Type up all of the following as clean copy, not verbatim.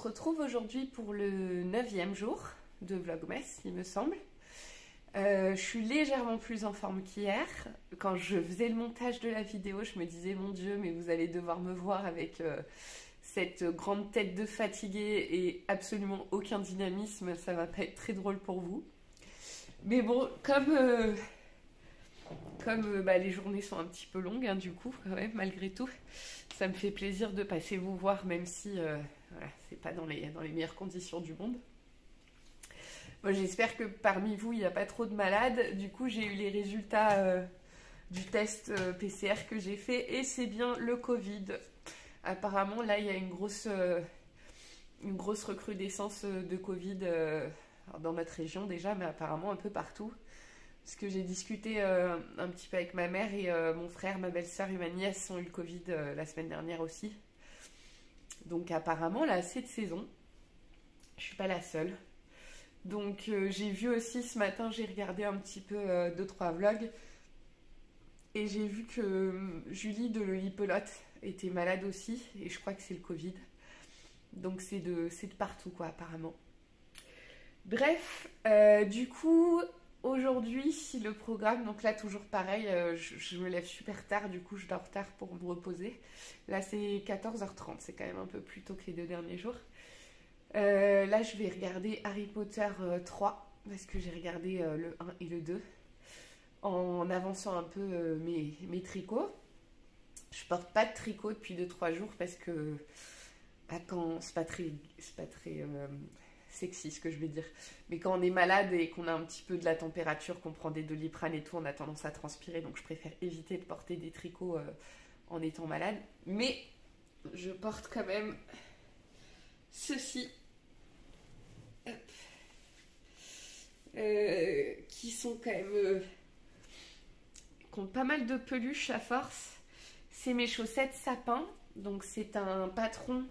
retrouve aujourd'hui pour le 9e jour de Vlogmas, il me semble. Je suis légèrement plus en forme qu'hier. Quand je faisais le montage de la vidéo, je me disais, mon Dieu, mais vous allez devoir me voir avec cette grande tête de fatiguée et absolument aucun dynamisme. Ça va pas être très drôle pour vous. Mais bon, comme les journées sont un petit peu longues, hein, du coup, quand même, malgré tout, ça me fait plaisir de passer vous voir, même si voilà, c'est pas dans les meilleures conditions du monde. Bon, j'espère que parmi vous, il n'y a pas trop de malades. Du coup, j'ai eu les résultats du test PCR que j'ai fait et c'est bien le Covid. Apparemment, là, il y a une grosse recrudescence de Covid dans notre région déjà, mais apparemment un peu partout. Parce que j'ai discuté un petit peu avec ma mère et mon frère, ma belle-sœur et ma nièce ont eu le Covid la semaine dernière aussi. Donc apparemment, là, c'est de saison. Je suis pas la seule. Donc j'ai vu aussi ce matin, j'ai regardé un petit peu 2-3 vlogs. Et j'ai vu que Julie de Lollipelote était malade aussi. Et je crois que c'est le Covid. Donc c'est de partout quoi apparemment. Bref, du coup... Aujourd'hui, le programme, donc là toujours pareil, je me lève super tard, du coup je dors tard pour me reposer. Là c'est 14h30, c'est quand même un peu plus tôt que les 2 derniers jours. Là je vais regarder Harry Potter 3, parce que j'ai regardé le 1 et le 2, en avançant un peu mes tricots. Je porte pas de tricot depuis 2-3 jours, parce que quand c'est pas très sexy ce que je vais dire, mais quand on est malade et qu'on a un petit peu de la température, qu'on prend des Doliprane et tout, on a tendance à transpirer, donc je préfère éviter de porter des tricots en étant malade. Mais je porte quand même ceux-ci qui sont quand même qui ont pas mal de peluche à force. C'est mes chaussettes sapin, donc c'est un patron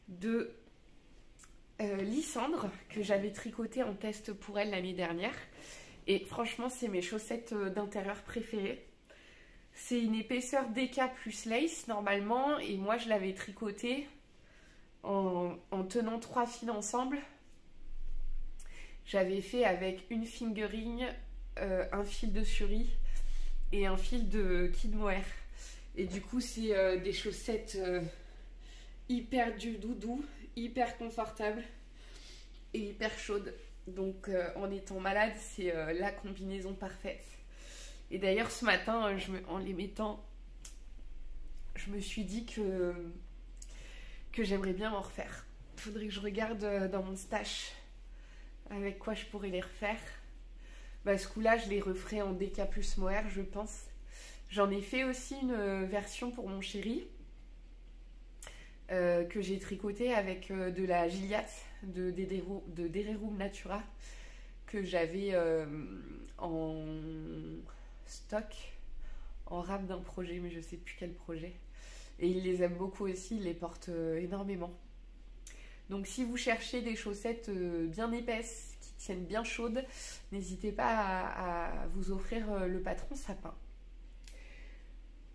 de Lysandre que j'avais tricoté en test pour elle l'année dernière et franchement c'est mes chaussettes d'intérieur préférées. C'est une épaisseur DK plus lace normalement et moi je l'avais tricoté en tenant 3 fils ensemble. J'avais fait avec une fingering, un fil de Suri et un fil de Kid Mohair et du coup c'est des chaussettes hyper du doudou, hyper confortable et hyper chaude. Donc en étant malade, c'est la combinaison parfaite. Et d'ailleurs ce matin, en les mettant, je me suis dit que j'aimerais bien en refaire. Il faudrait que je regarde dans mon stash avec quoi je pourrais les refaire. Bah, ce coup-là, je les referai en DK plus Mohair, je pense. J'en ai fait aussi une version pour mon chéri. Que j'ai tricoté avec de la Gilliatt de Dererum Natura que j'avais en stock en rab d'un projet, mais je sais plus quel projet, et il les aime beaucoup aussi, il les porte énormément. Donc si vous cherchez des chaussettes bien épaisses qui tiennent bien chaudes, n'hésitez pas à vous offrir le patron sapin.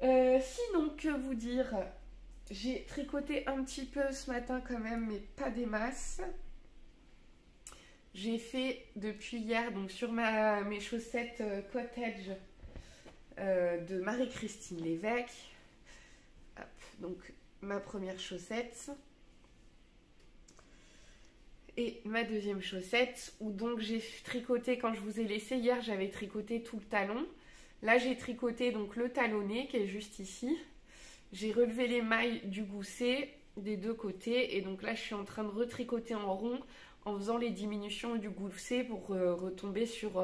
Sinon, que vous dire? J'ai tricoté un petit peu ce matin quand même, mais pas des masses. J'ai fait depuis hier, donc sur mes chaussettes cottage de Marie-Christine Lévesque. Hop, donc ma première chaussette. Et ma deuxième chaussette, où donc j'ai tricoté, quand je vous ai laissé hier, j'avais tricoté tout le talon. Là j'ai tricoté donc le talonnet qui est juste ici. J'ai relevé les mailles du gousset des 2 côtés et donc là je suis en train de retricoter en rond en faisant les diminutions du gousset pour retomber sur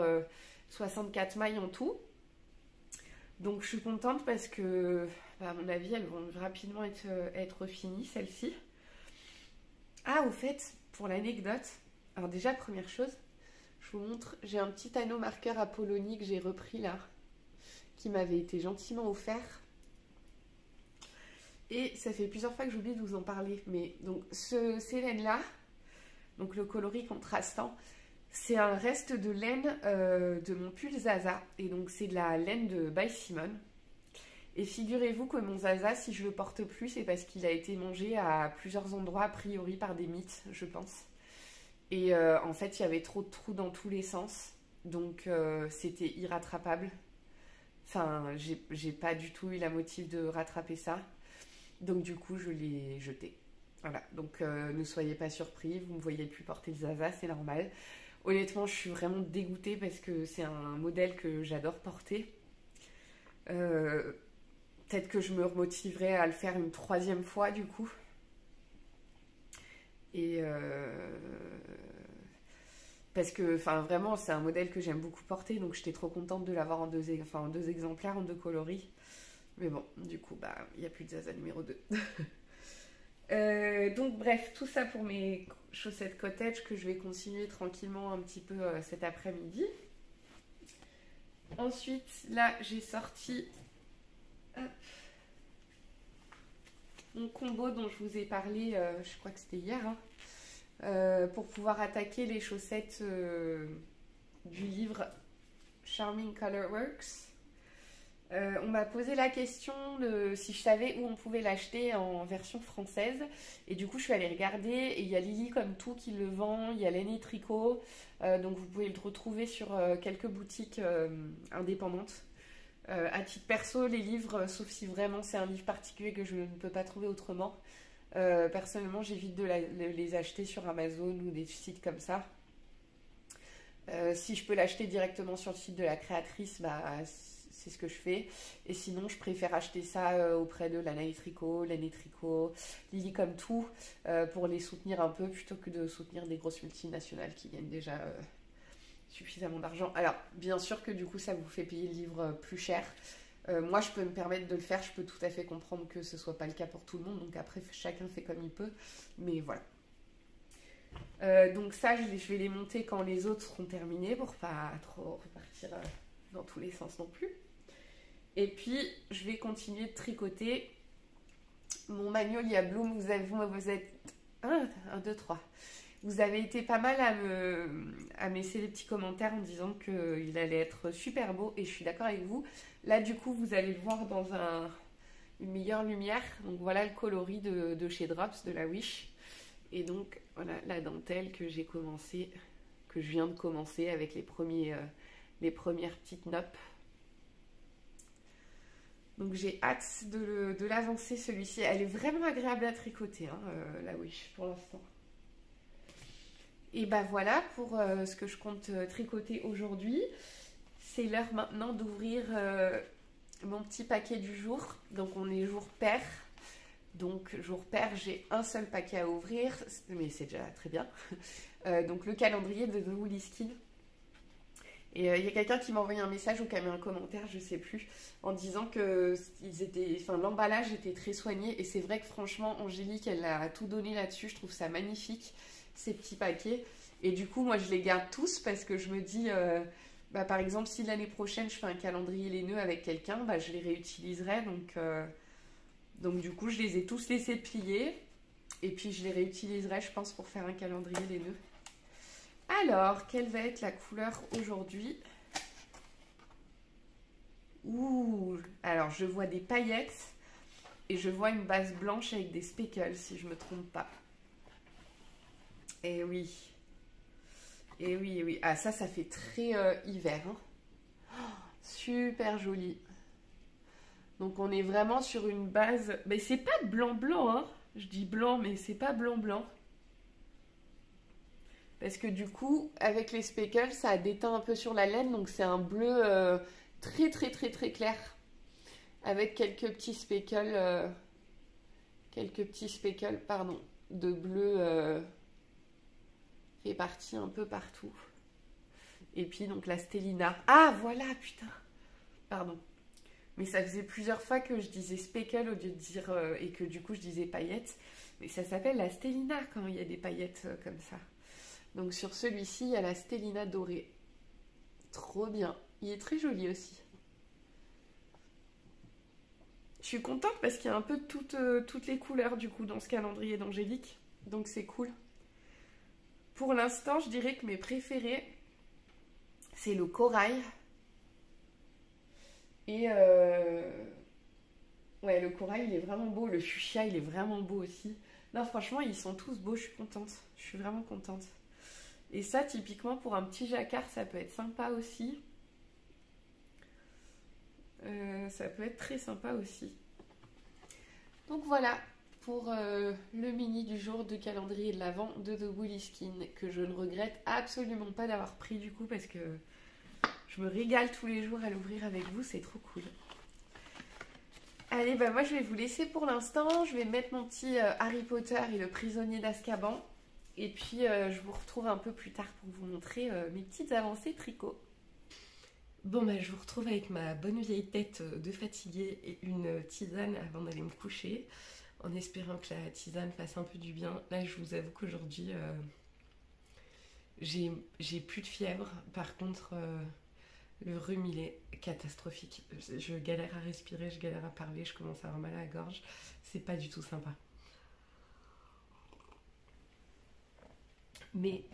64 mailles en tout. Donc je suis contente parce que à mon avis elles vont rapidement être finies celles-ci. Ah au fait, pour l'anecdote, alors déjà première chose, je vous montre, j'ai un petit anneau marqueur Apollonie que j'ai repris là, qui m'avait été gentiment offert. Et ça fait plusieurs fois que j'oublie de vous en parler. Mais donc ces laines-là, donc le coloris contrastant, c'est un reste de laine de mon pull Zaza. Et donc c'est de la laine de By Simone. Et figurez-vous que mon Zaza, si je le porte plus, c'est parce qu'il a été mangé à plusieurs endroits, a priori par des mites, je pense. Et en fait, il y avait trop de trous dans tous les sens. Donc, c'était irrattrapable. Enfin, j'ai pas du tout eu la motive de rattraper ça. Donc, du coup, je l'ai jeté. Voilà. Donc, ne soyez pas surpris. Vous ne me voyez plus porter le Zaza, c'est normal. Honnêtement, je suis vraiment dégoûtée parce que c'est un modèle que j'adore porter. Peut-être que je me remotiverai à le faire une 3e fois, du coup. Et parce que vraiment c'est un modèle que j'aime beaucoup porter, donc j'étais trop contente de l'avoir en deux exemplaires, en 2 coloris. Mais bon, du coup il n'y a plus de Zaza numéro 2. Donc bref, tout ça pour mes chaussettes cottage que je vais continuer tranquillement un petit peu cet après-midi. Ensuite là j'ai sorti mon combo dont je vous ai parlé, je crois que c'était hier, hein. Pour pouvoir attaquer les chaussettes du livre Charming Colorworks. On m'a posé la question de si je savais où on pouvait l'acheter en version française. Et du coup, je suis allée regarder. Et il y a Lily comme tout qui le vend. Il y a Lenny Tricot. Donc, vous pouvez le retrouver sur quelques boutiques indépendantes. À titre perso, les livres, sauf si vraiment c'est un livre particulier que je ne peux pas trouver autrement, personnellement, j'évite de les acheter sur Amazon ou des sites comme ça. Si je peux l'acheter directement sur le site de la créatrice, c'est ce que je fais. Et sinon, je préfère acheter ça auprès de Lenny Tricot, Lily comme tout, pour les soutenir un peu plutôt que de soutenir des grosses multinationales qui gagnent déjà suffisamment d'argent. Alors, bien sûr que du coup, ça vous fait payer le livre plus cher. Moi, je peux me permettre de le faire. Je peux tout à fait comprendre que ce ne soit pas le cas pour tout le monde. Donc après, chacun fait comme il peut. Mais voilà. Donc ça, je vais les monter quand les autres seront terminés pour pas trop repartir dans tous les sens non plus. Et puis, je vais continuer de tricoter mon Magnolia Bloom. Vous êtes 1, 2, 3. Vous avez été pas mal à me laisser des petits commentaires en disant qu'il allait être super beau. Et je suis d'accord avec vous. Là, du coup, vous allez le voir dans une meilleure lumière. Donc, voilà le coloris de chez Drops, de la Wish. Et donc, voilà la dentelle que je viens de commencer avec les premières petites noppes. Donc, j'ai hâte de l'avancer, celui-ci. Elle est vraiment agréable à tricoter, hein, la Wish, pour l'instant. Et voilà pour ce que je compte tricoter aujourd'hui. C'est l'heure maintenant d'ouvrir mon petit paquet du jour. Donc on est jour pair. Donc jour pair, j'ai un seul paquet à ouvrir, mais c'est déjà très bien. Donc le calendrier de The Woolly Skin. Et il y a quelqu'un qui m'a envoyé un message ou qui a mis un commentaire, je sais plus, en disant que l'emballage était très soigné. Et c'est vrai que franchement, Angélique, elle a tout donné là-dessus. Je trouve ça magnifique, ces petits paquets. Et du coup, moi, je les garde tous parce que je me dis, par exemple, si l'année prochaine, je fais un calendrier les nœuds avec quelqu'un, je les réutiliserai. Donc, du coup, je les ai tous laissés plier. Et puis, je les réutiliserai, je pense, pour faire un calendrier les nœuds. Alors, quelle va être la couleur aujourd'hui? Ouh, alors je vois des paillettes et je vois une base blanche avec des speckles, si je ne me trompe pas. Et oui. Et oui, et oui. Ah, ça fait très hiver. Hein. Oh, super joli. Donc, on est vraiment sur une base... Mais c'est pas blanc-blanc, hein. Je dis blanc, mais c'est pas blanc-blanc. Parce que du coup, avec les speckles, ça a déteint un peu sur la laine. Donc, c'est un bleu très, très, très, très clair. Avec quelques petits speckles, de bleu répartis un peu partout. Et puis, donc, la Stellina. Ah, voilà, putain. Pardon. Mais ça faisait plusieurs fois que je disais speckle au lieu de dire... et que du coup, je disais paillettes. Mais ça s'appelle la Stellina quand il y a des paillettes comme ça. Donc sur celui-ci, il y a la Stellina dorée. Trop bien. Il est très joli aussi. Je suis contente parce qu'il y a un peu toutes les couleurs du coup dans ce calendrier d'Angélique. Donc c'est cool. Pour l'instant, je dirais que mes préférés, c'est le corail et Ouais, le corail, il est vraiment beau. Le fuchsia, il est vraiment beau aussi. Non, franchement, ils sont tous beaux. Je suis contente. Je suis vraiment contente. Et ça, typiquement, pour un petit jacquard, ça peut être sympa aussi. Ça peut être très sympa aussi. Donc voilà pour le mini du jour de calendrier de l'Avent de The Woolly Skin, que je ne regrette absolument pas d'avoir pris du coup, parce que je me régale tous les jours à l'ouvrir avec vous, c'est trop cool. Allez, bah moi je vais vous laisser pour l'instant. Je vais mettre mon petit Harry Potter et le prisonnier d'Azkaban. Et puis je vous retrouve un peu plus tard pour vous montrer mes petites avancées tricot. Bon bah je vous retrouve avec ma bonne vieille tête de fatiguée et une tisane avant d'aller me coucher, en espérant que la tisane fasse un peu du bien. Là je vous avoue qu'aujourd'hui j'ai plus de fièvre. Par contre le rhume il est catastrophique. Je galère à respirer, je galère à parler, je commence à avoir mal à la gorge. C'est pas du tout sympa. Mais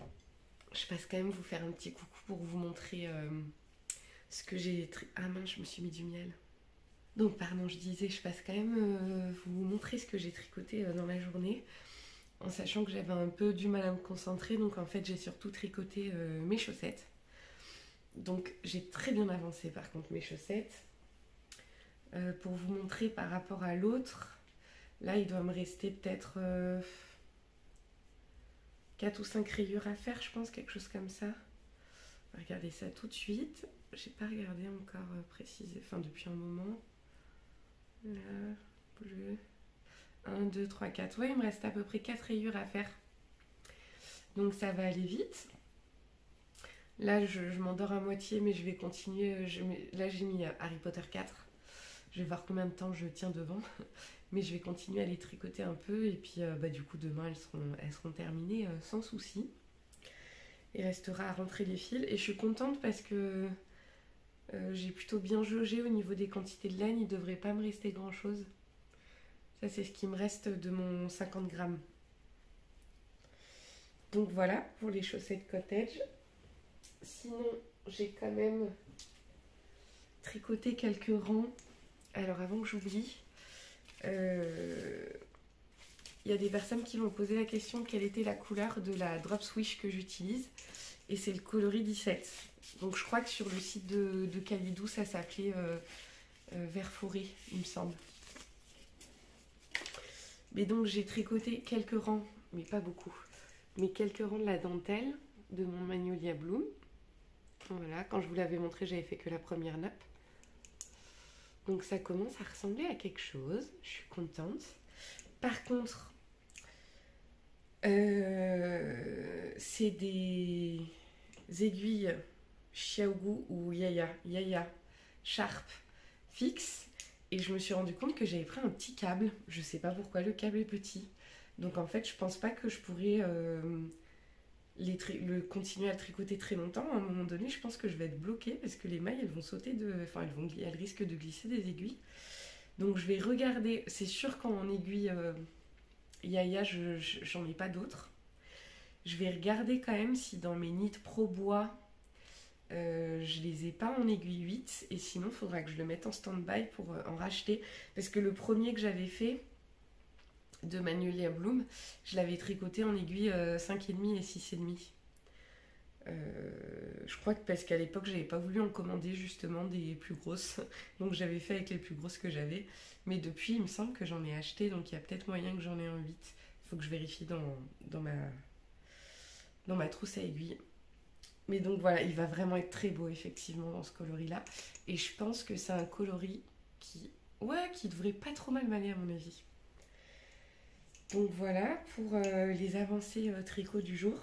je passe quand même vous faire un petit coucou pour vous montrer ce que j'ai... Ah mince, je me suis mis du miel. Donc pardon, je disais, je passe quand même vous montrer ce que j'ai tricoté dans la journée, en sachant que j'avais un peu du mal à me concentrer. Donc en fait j'ai surtout tricoté mes chaussettes. Donc j'ai très bien avancé par contre mes chaussettes. Pour vous montrer par rapport à l'autre, là il doit me rester peut-être 4 ou 5 rayures à faire, je pense, quelque chose comme ça. On va regarder ça tout de suite. J'ai pas regardé encore précisé, enfin depuis un moment. Là, bleu. 1, 2, 3, 4. Ouais, il me reste à peu près 4 rayures à faire. Donc ça va aller vite. Là, je m'endors à moitié, mais je vais continuer. Là, j'ai mis Harry Potter 4. Je vais voir combien de temps je tiens devant. Mais je vais continuer à les tricoter un peu. Et puis, bah, du coup, demain, elles seront terminées sans souci. Il restera à rentrer les fils. Et je suis contente parce que j'ai plutôt bien jaugé au niveau des quantités de laine. Il ne devrait pas me rester grand-chose. Ça, c'est ce qui me reste de mon 50 grammes. Donc voilà pour les chaussettes cottage. Sinon, j'ai quand même tricoté quelques rangs. Alors avant que j'oublie, il y a des personnes qui m'ont posé la question quelle était la couleur de la drop swish que j'utilise. Et c'est le coloris 17. Donc je crois que sur le site de Calidou, ça s'appelait vert forêt, il me semble. Mais donc j'ai tricoté quelques rangs, mais pas beaucoup. Mais quelques rangs de la dentelle de mon Magnolia Bloom. Voilà, quand je vous l'avais montré, j'avais fait que la première nappe. Donc ça commence à ressembler à quelque chose. Je suis contente. Par contre, c'est des aiguilles Xiaogu ou Yaya Sharp fixe. Et je me suis rendu compte que j'avais pris un petit câble. Je sais pas pourquoi le câble est petit. Donc en fait, je pense pas que je pourrais continuer à tricoter très longtemps. À un moment donné, je pense que je vais être bloquée parce que les mailles, elles vont sauter enfin, elles risquent de glisser des aiguilles. Donc je vais regarder. C'est sûr qu'en aiguille Yaya, j'en ai pas d'autres. Je vais regarder quand même si dans mes Knit Pro bois, je les ai pas en aiguille 8. Et sinon, il faudra que je le mette en stand-by pour en racheter. Parce que le premier que j'avais fait de Magnolia Bloom, je l'avais tricoté en aiguille 5,5 et 6,5. Je crois que parce qu'à l'époque j'avais pas voulu en commander justement des plus grosses, donc j'avais fait avec les plus grosses que j'avais, mais depuis il me semble que j'en ai acheté, donc il y a peut-être moyen que j'en ai en 8. Il faut que je vérifie dans ma trousse à aiguilles. Mais donc voilà, il va vraiment être très beau effectivement dans ce coloris là, et je pense que c'est un coloris qui devrait pas trop mal m'aller à mon avis. Donc voilà pour les avancées tricot du jour.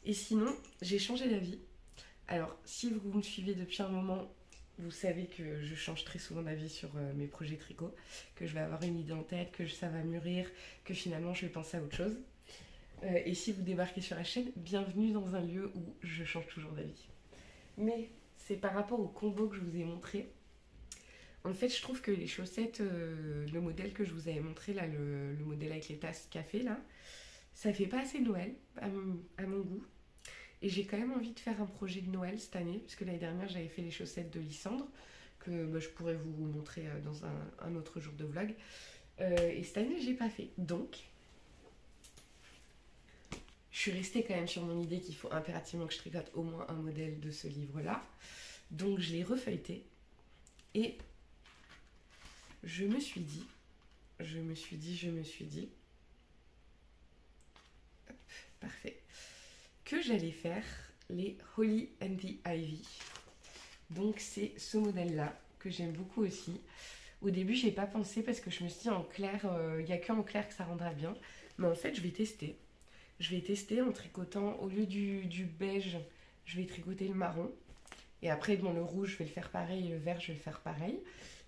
Et sinon, j'ai changé d'avis. Alors, si vous me suivez depuis un moment, vous savez que je change très souvent d'avis sur mes projets tricot, que je vais avoir une idée en tête, que ça va mûrir, que finalement je vais penser à autre chose. Et si vous débarquez sur la chaîne, bienvenue dans un lieu où je change toujours d'avis. Mais c'est par rapport au combo que je vous ai montré. En fait, je trouve que les chaussettes, le modèle que je vous avais montré, là, le modèle avec les tasses café, là, ça fait pas assez Noël, à mon goût. Et j'ai quand même envie de faire un projet de Noël cette année, puisque l'année dernière, j'avais fait les chaussettes de Lysandre, que je pourrais vous montrer dans un autre jour de vlog. Et cette année, j'ai pas fait. Donc, je suis restée quand même sur mon idée qu'il faut impérativement que je tricote au moins un modèle de ce livre-là. Donc, je l'ai refeuilleté. Et je me suis dit, hop, parfait, que j'allais faire les Holly and the Ivy. Donc, c'est ce modèle-là que j'aime beaucoup aussi. Au début, j'ai pas pensé parce que je me suis dit en clair, il n'y a qu'en clair que ça rendra bien. Mais en fait, je vais tester. Je vais tester en tricotant, au lieu du beige, je vais tricoter le marron. Et après, bon, le rouge, je vais le faire pareil, et le vert, je vais le faire pareil.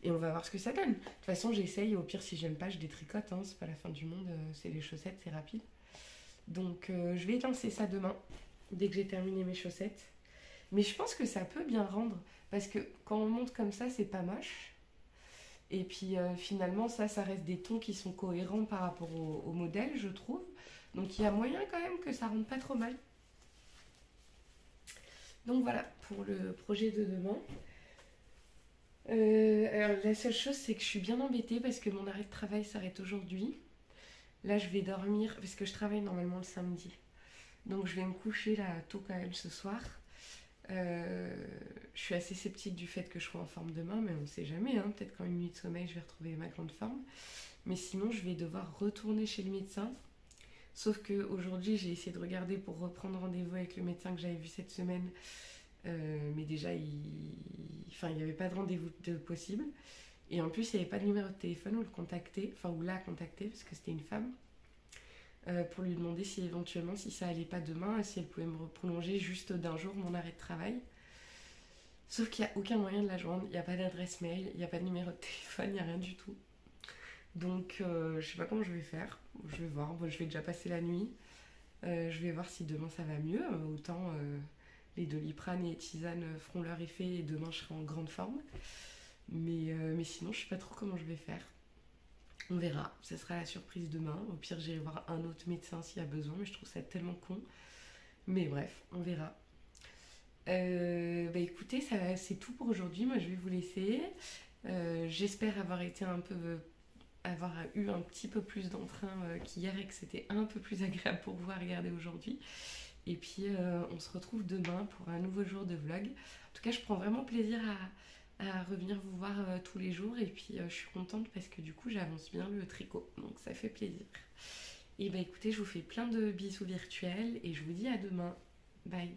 Et on va voir ce que ça donne. De toute façon, j'essaye. Au pire, si j'aime pas, je détricote. Hein, c'est pas la fin du monde. C'est les chaussettes, c'est rapide. Donc, je vais lancer ça demain, dès que j'ai terminé mes chaussettes. Mais je pense que ça peut bien rendre. Parce que quand on monte comme ça, c'est pas moche. Et puis finalement, ça reste des tons qui sont cohérents par rapport au modèle, je trouve. Donc il y a moyen quand même que ça rende pas trop mal. Donc voilà, pour le projet de demain. Alors la seule chose, c'est que je suis bien embêtée parce que mon arrêt de travail s'arrête aujourd'hui. Là, je vais dormir, parce que je travaille normalement le samedi. Donc je vais me coucher là tôt quand même ce soir. Je suis assez sceptique du fait que je sois en forme demain, mais on ne sait jamais, hein. Peut-être qu'en une nuit de sommeil je vais retrouver ma grande forme, mais sinon je vais devoir retourner chez le médecin. Sauf que aujourd'hui j'ai essayé de regarder pour reprendre rendez-vous avec le médecin que j'avais vu cette semaine, mais déjà il n'y avait pas de rendez-vous de possible, et en plus il n'y avait pas de numéro de téléphone où le contacter, enfin où la contacter parce que c'était une femme. Pour lui demander si éventuellement, si ça allait pas demain, si elle pouvait me prolonger juste d'un jour mon arrêt de travail. Sauf qu'il n'y a aucun moyen de la joindre, il n'y a pas d'adresse mail, il n'y a pas de numéro de téléphone, il n'y a rien du tout. Donc je sais pas comment je vais faire, je vais voir, bon, je vais déjà passer la nuit, je vais voir si demain ça va mieux, autant les Doliprane et tisane feront leur effet et demain je serai en grande forme. Mais sinon je sais pas trop comment je vais faire. On verra, ce sera la surprise demain. Au pire, j'irai voir un autre médecin s'il y a besoin, mais je trouve ça tellement con. Mais bref, on verra. Écoutez, c'est tout pour aujourd'hui. Moi, je vais vous laisser. J'espère avoir eu un petit peu plus d'entrain qu'hier et que c'était un peu plus agréable pour vous à regarder aujourd'hui. Et puis, on se retrouve demain pour un nouveau jour de vlog. En tout cas, je prends vraiment plaisir à revenir vous voir tous les jours, et puis je suis contente parce que du coup j'avance bien le tricot, donc ça fait plaisir. Et écoutez, je vous fais plein de bisous virtuels et je vous dis à demain. Bye.